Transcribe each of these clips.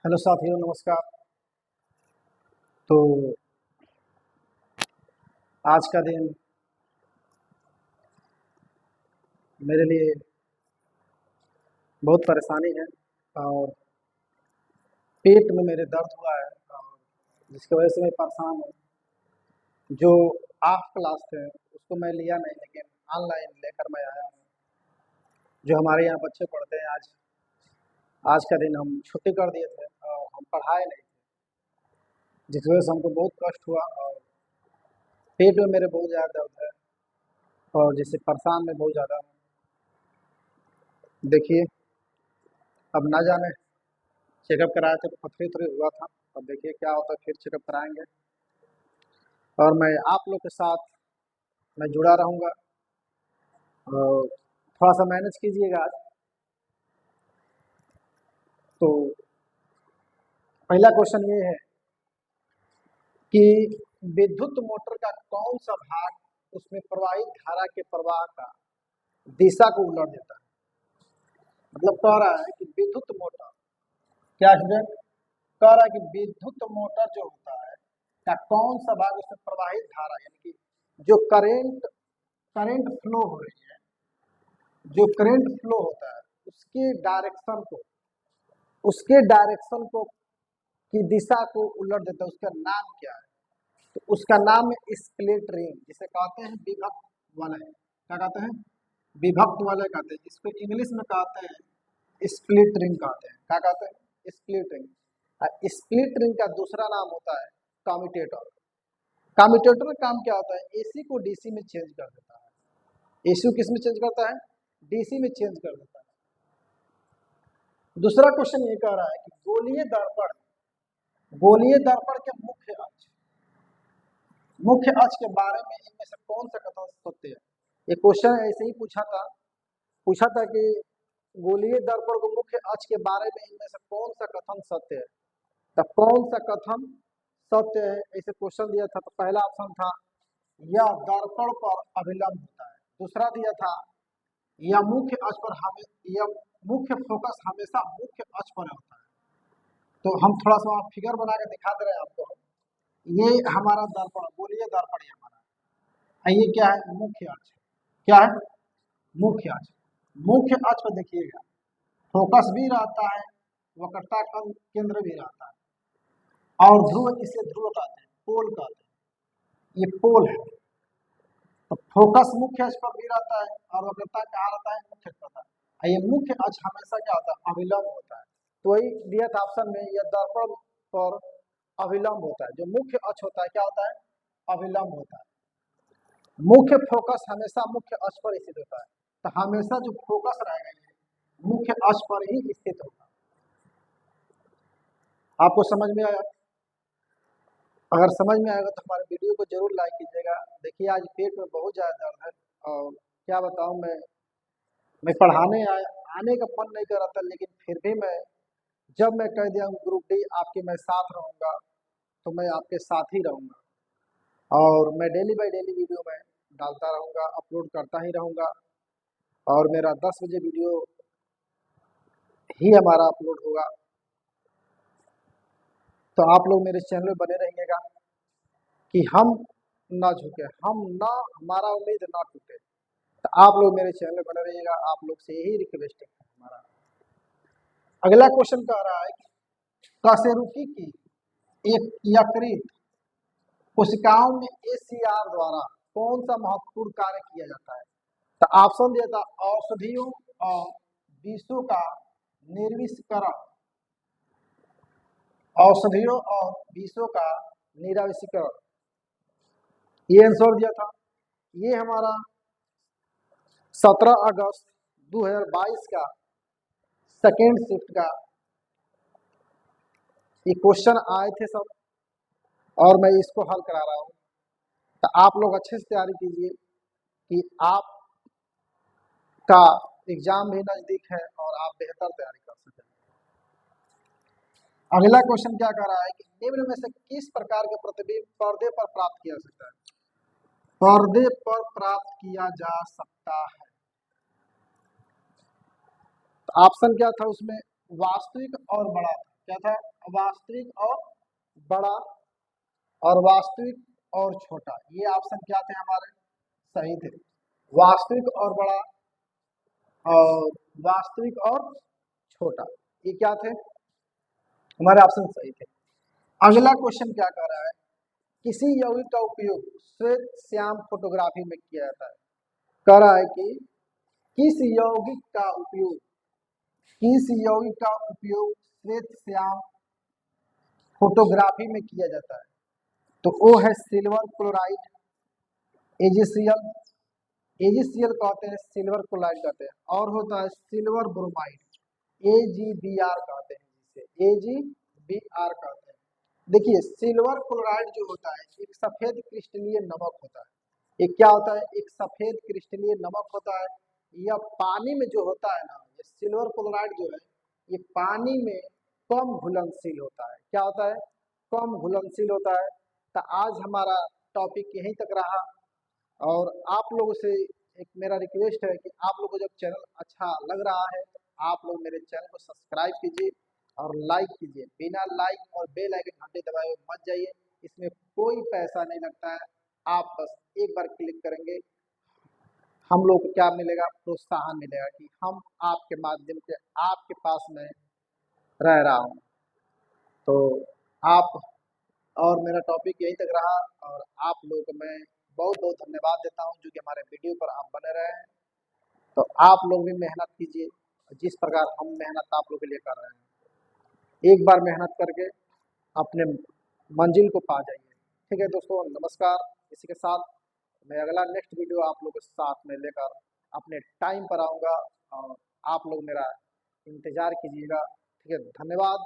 Hello साथियों, नमस्कार। तो आज का दिन मेरे लिए बहुत परेशानी है और पेट में मेरे दर्द हुआ है और जिसकी वजह से मैं परेशान हूँ। जो ऑफ क्लास थे उसको मैं लिया नहीं, लेकिन ऑनलाइन लेकर मैं आया हूँ। जो हमारे यहाँ बच्चे पढ़ते हैं, आज आज का दिन हम छुट्टी कर दिए थे और हम पढ़ाए नहीं, जिस वजह से हमको बहुत कष्ट हुआ और पेट में मेरे बहुत ज़्यादा दर्द है और जिससे परेशान मैं बहुत ज़्यादा हूँ। देखिए, अब ना जाने चेकअप कराए थे, पथरी उथरी हुआ था। अब देखिए क्या होता है, फिर चेकअप कराएंगे और मैं आप लोग के साथ मैं जुड़ा रहूँगा और थोड़ा सा मैनेज कीजिएगा आज। तो पहला क्वेश्चन ये है कि विद्युत मोटर का कौन सा भाग उसमें प्रवाहित धारा के प्रवाह का दिशा को उलट देता है। मतलब कह रहा है कि विद्युत मोटर, क्या स्टूडेंट कह रहा है कि विद्युत मोटर जो होता है का कौन सा भाग उसमें प्रवाहित धारा, यानी कि जो करेंट करंट फ्लो हो रही है, जो करंट फ्लो होता है उसके डायरेक्शन को की दिशा को उलट देता है। उसका नाम क्या है? तो उसका नाम है स्प्लिट रिंग, जिसे कहते हैं विभक्त वलय। क्या कहते हैं? विभक्त वलय कहते हैं, जिसको इंग्लिश में कहते हैं स्प्लिट रिंग कहते हैं। क्या कहते हैं? Split ring. स्प्लिट रिंग का दूसरा नाम होता है कम्यूटेटर। कम्यूटेटर का काम क्या होता है? एसी को डीसी में चेंज कर देता है। एसी को किस में चेंज करता है? डीसी में चेंज कर देता है। दूसरा क्वेश्चन ये कह रहा है कि गोलीय दर्पण के मुख्य अक्ष के बारे में इनमें से कौन सा कथन सत्य है? ये क्वेश्चन ऐसे ही पूछा था कि गोलीय दर्पण के मुख्य अक्ष के बारे में इनमें से कौन सा कथन सत्य है। तो कौन सा कथन सत्य है, ऐसे क्वेश्चन दिया था। तो पहला ऑप्शन था यह दर्पण पर अभिलंब होता है। दूसरा दिया था यह मुख्य अक्ष पर यह मुख्य फोकस हमेशा मुख्य अक्ष पर होता है। तो हम थोड़ा सा फिगर बना के दिखा दे रहे हैं आपको। ये हमारा दर्पण, गोलीय दर्पण है हमारा। ये क्या है? मुख्य अक्ष। क्या है? मुख्य अक्ष। मुख्य अक्ष पर देखिएगा फोकस भी रहता है, वक्रता केंद्र भी रहता है और ध्रुव, इसे ध्रुव कहते हैं, पोल कहते हैं। ये पोल है। तो फोकस मुख्य अक्ष पर भी रहता है और वक्रता कहाँ रहता है? मुख्य अक्ष पर। ये मुख्य अक्ष हमेशा क्या होता है? अभिलंब होता है। तो वही दिया था ऑप्शन में, यह दर्पण पर अभिलंब होता है। जो मुख्य अक्ष होता है क्या होता है? अभिलंब होता है। मुख्य फोकस हमेशा मुख्य अक्ष पर स्थित होता है। तो हमेशा जो फोकस रहेगा ये मुख्य अक्ष पर ही स्थित होगा। आपको समझ में आया? अगर समझ में आएगा तो हमारे वीडियो को जरूर लाइक कीजिएगा। देखिए, आज पेट में बहुत ज़्यादा दर्द है और क्या बताऊं, मैं पढ़ाने आने का मन नहीं कर रहा था, लेकिन फिर भी जब मैं कह दिया ग्रुप डी आपके मैं साथ रहूंगा, तो मैं आपके साथ ही रहूंगा और मैं डेली बाय डेली वीडियो में डालता रहूंगा, अपलोड करता ही रहूंगा। और मेरा 10 बजे वीडियो ही हमारा अपलोड होगा। तो आप लोग मेरे चैनल में बने रहिएगा कि हम ना झुके, हमारा उम्मीद ना टूटे। तो आप लोग मेरे चैनल में बने रहिएगा, आप लोग से यही रिक्वेस्ट है हमारा। अगला क्वेश्चन कह रहा है कि कशेरुकी की एक यकृत कोशिकाओं में एसीआर द्वारा कौन सा महत्वपूर्ण कार्य किया जाता है? तो ऑप्शन दिया था औषधियों और विषों का निर्विषीकरण, औषधियों और विषों का निराविषीकरण, ये आंसर दिया था। ये हमारा 17 अगस्त 2022 का सेकेंड शिफ्ट का ये क्वेश्चन आए थे सब और मैं इसको हल करा रहा हूँ। तो आप लोग अच्छे से तैयारी कीजिए कि आपका एग्जाम भी नजदीक है और आप बेहतर तैयारी कर सकें। अगला क्वेश्चन क्या कह रहा है कि निम्न में से किस प्रकार के प्रतिबिंब पर्दे पर प्राप्त किया सकता है? पर्दे पर प्राप्त किया जा सकता है। तो ऑप्शन क्या था उसमें? वास्तविक और बड़ा था। क्या था, वास्तविक और बड़ा और वास्तविक और छोटा, ये ऑप्शन क्या थे हमारे, सही थे। वास्तविक और बड़ा और वास्तविक और छोटा, ये क्या थे हमारे ऑप्शन सही थे। अगला क्वेश्चन क्या कर रहा है, किसी यौगिक का उपयोग श्वेत श्याम फोटोग्राफी में किया जाता है। कह रहा है कि किस यौगिक का उपयोग, किस यौगिक का उपयोग श्वेत श्याम फोटोग्राफी में किया जाता है, तो वो है सिल्वर क्लोराइड, एजीसीएल, एजीसीएल कहते हैं, सिल्वर क्लोराइड कहते हैं, और होता है सिल्वर ब्रोमाइड, AgBr कहते हैं, जिसे AgBr कहते हैं। देखिए सिल्वर क्लोराइड जो होता है एक सफेद क्रिस्टलीय नमक होता है, एक क्या होता है, एक सफेद क्रिस्टलीय नमक होता है। यह पानी में जो होता है ना, ये सिल्वर क्लोराइड जो है ये पानी में कम घुलनशील होता है। क्या होता है, कम घुलनशील होता है। तो आज हमारा टॉपिक यहीं तक रहा, और आप लोगों से एक मेरा रिक्वेस्ट है कि आप लोगों को जब चैनल अच्छा लग रहा है तो आप लोग मेरे चैनल को सब्सक्राइब कीजिए और लाइक कीजिए। बिना लाइक और बेल आइकन घंटे दबाए हुए मत जाइए, इसमें कोई पैसा नहीं लगता है, आप बस एक बार क्लिक करेंगे, हम लोग को क्या मिलेगा, प्रोत्साहन मिलेगा कि हम आपके माध्यम से आपके पास में रह रहा हूँ। तो आप, और मेरा टॉपिक यहीं तक रहा, और आप लोगों को मैं बहुत बहुत धन्यवाद देता हूं जो कि हमारे वीडियो पर आप बने रहे हैं। तो आप लोग भी मेहनत कीजिए, जिस प्रकार हम मेहनत आप लोग के लिए कर रहे हैं, एक बार मेहनत करके अपने मंजिल को पा जाइए। ठीक है दोस्तों, नमस्कार। इसी के साथ मैं अगला नेक्स्ट वीडियो आप लोग के साथ में लेकर अपने टाइम पर आऊँगा, और आप लोग मेरा इंतज़ार कीजिएगा। ठीक है, धन्यवाद,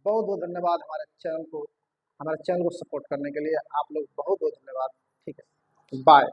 बहुत बहुत धन्यवाद हमारे चैनल को सपोर्ट करने के लिए। आप लोग बहुत बहुत धन्यवाद। ठीक है, बाय।